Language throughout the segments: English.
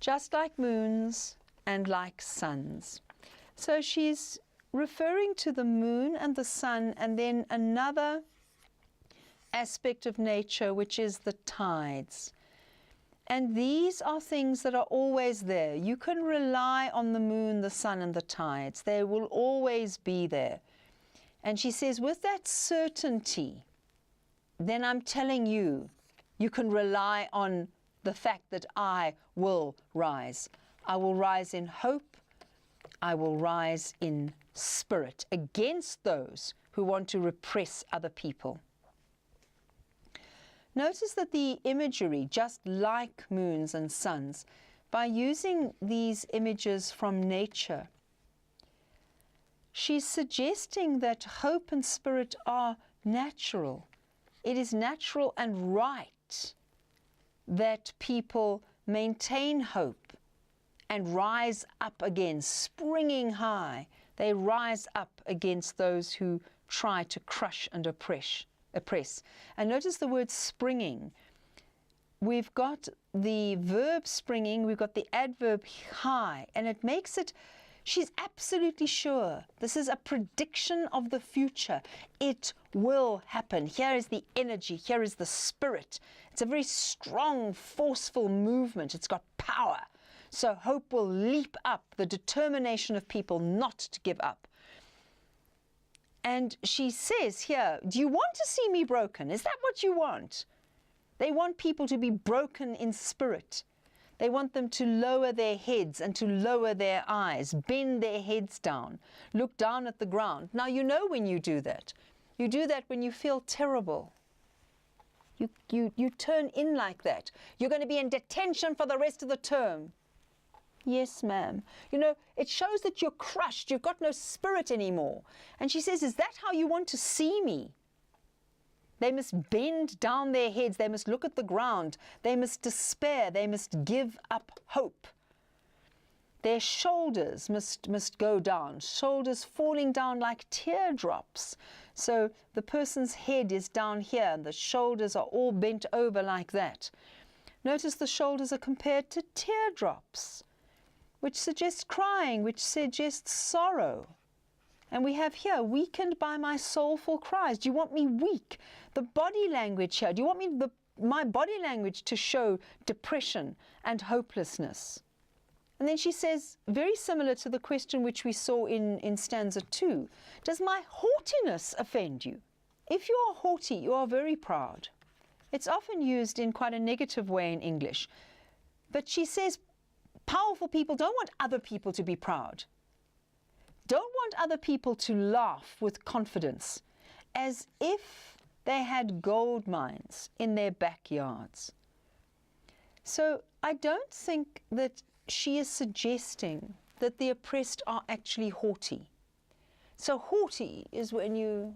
just like moons and like suns. So she's referring to the moon and the sun, and then another aspect of nature, which is the tides. And these are things that are always there. You can rely on the moon, the sun, and the tides. They will always be there. And she says, with that certainty, then I'm telling you, you can rely on the fact that I will rise. I will rise in hope. I will rise in spirit against those who want to repress other people. Notice that the imagery, just like moons and suns, by using these images from nature, she's suggesting that hope and spirit are natural. It is natural and right that people maintain hope and rise up again, springing high. They rise up against those who try to crush and oppress. And notice the word springing. We've got the verb springing, we've got the adverb high, and it makes it, she's absolutely sure. This is a prediction of the future. It will happen. Here is the energy, here is the spirit. It's a very strong, forceful movement. It's got power. So hope will leap up, the determination of people not to give up. And she says here, do you want to see me broken? Is that what you want? They want people to be broken in spirit. They want them to lower their heads and to lower their eyes, bend their heads down, look down at the ground. Now, you know when you do that. You do that when you feel terrible. You turn in like that. You're going to be in detention for the rest of the term. Yes, ma'am. You know, it shows that you're crushed. You've got no spirit anymore. And she says, is that how you want to see me? They must bend down their heads. They must look at the ground. They must despair. They must give up hope. Their shoulders must go down, shoulders falling down like teardrops. So the person's head is down here and the shoulders are all bent over like that. Notice the shoulders are compared to teardrops, which suggests crying, which suggests sorrow. And we have here, weakened by my soulful cries. Do you want me weak? The body language here. Do you want me my body language to show depression and hopelessness? And then she says, very similar to the question which we saw in stanza 2, does my haughtiness offend you? If you are haughty, you are very proud. It's often used in quite a negative way in English. But she says, powerful people don't want other people to be proud. Don't want other people to laugh with confidence, as if they had gold mines in their backyards. So I don't think that she is suggesting that the oppressed are actually haughty. So haughty is when you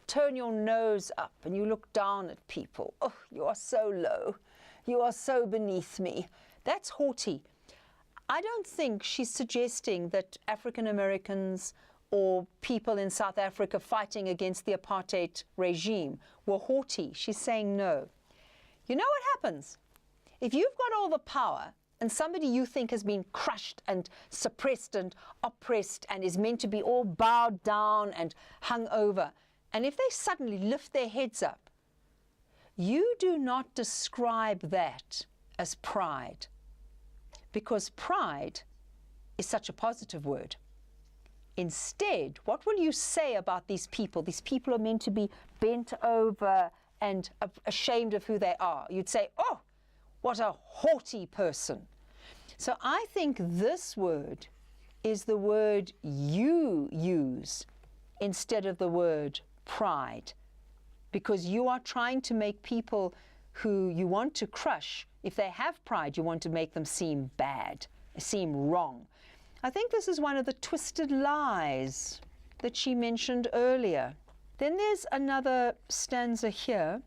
turn your nose up and you look down at people. Oh, you are so low. You are so beneath me. That's haughty. I don't think she's suggesting that African Americans or people in South Africa fighting against the apartheid regime were haughty. She's saying no. You know what happens? If you've got all the power and somebody you think has been crushed and suppressed and oppressed and is meant to be all bowed down and hung over, and if they suddenly lift their heads up, you do not describe that as pride, because pride is such a positive word. Instead, what will you say about these people? These people are meant to be bent over and ashamed of who they are. You'd say, oh, what a haughty person. So I think this word is the word you use instead of the word pride, because you are trying to make people who you want to crush, if they have pride, you want to make them seem bad, seem wrong. I think this is one of the twisted lies that she mentioned earlier. Then there's another stanza here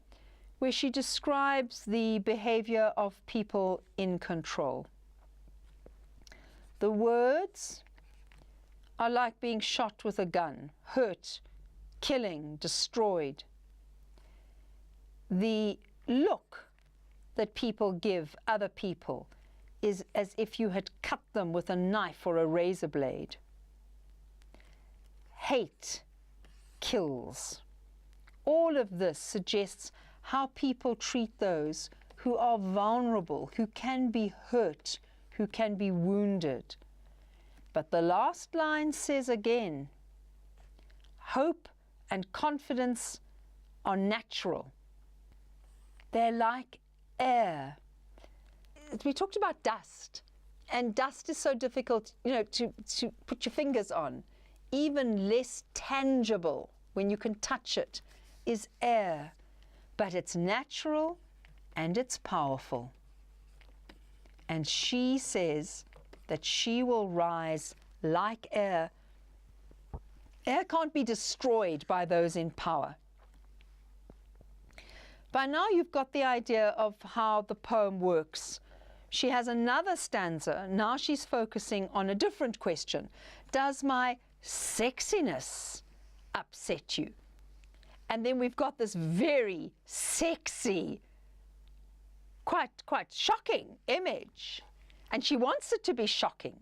where she describes the behavior of people in control. The words are like being shot with a gun, hurt, killing, destroyed. The look that people give other people is as if you had cut them with a knife or a razor blade. Hate kills. All of this suggests how people treat those who are vulnerable, who can be hurt, who can be wounded. But the last line says again, hope and confidence are natural. They're like air. We talked about dust, and dust is so difficult, to put your fingers on. Even less tangible when you can touch it is air, but it's natural and it's powerful. And she says that she will rise like air. Air can't be destroyed by those in power. By now you've got the idea of how the poem works. She has another stanza. Now she's focusing on a different question. Does my sexiness upset you? And then we've got this very sexy, quite shocking image. And she wants it to be shocking.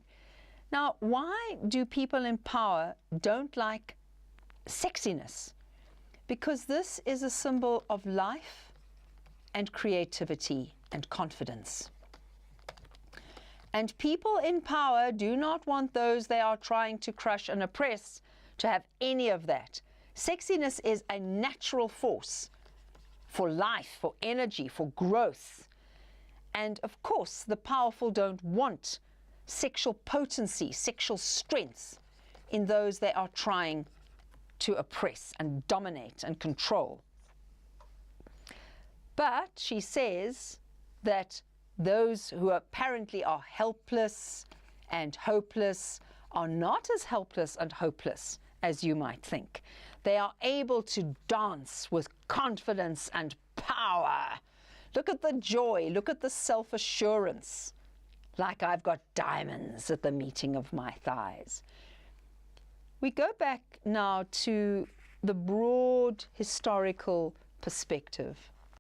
Now, why do people in power don't like sexiness? Because this is a symbol of life and creativity and confidence. And people in power do not want those they are trying to crush and oppress to have any of that. Sexiness is a natural force for life, for energy, for growth. And of course, the powerful don't want sexual potency, sexual strength in those they are trying to oppress and dominate and control. But she says that those who apparently are helpless and hopeless are not as helpless and hopeless as you might think. They are able to dance with confidence and power. Look at the joy, look at the self-assurance, like I've got diamonds at the meeting of my thighs. We go back now to the broad historical perspective.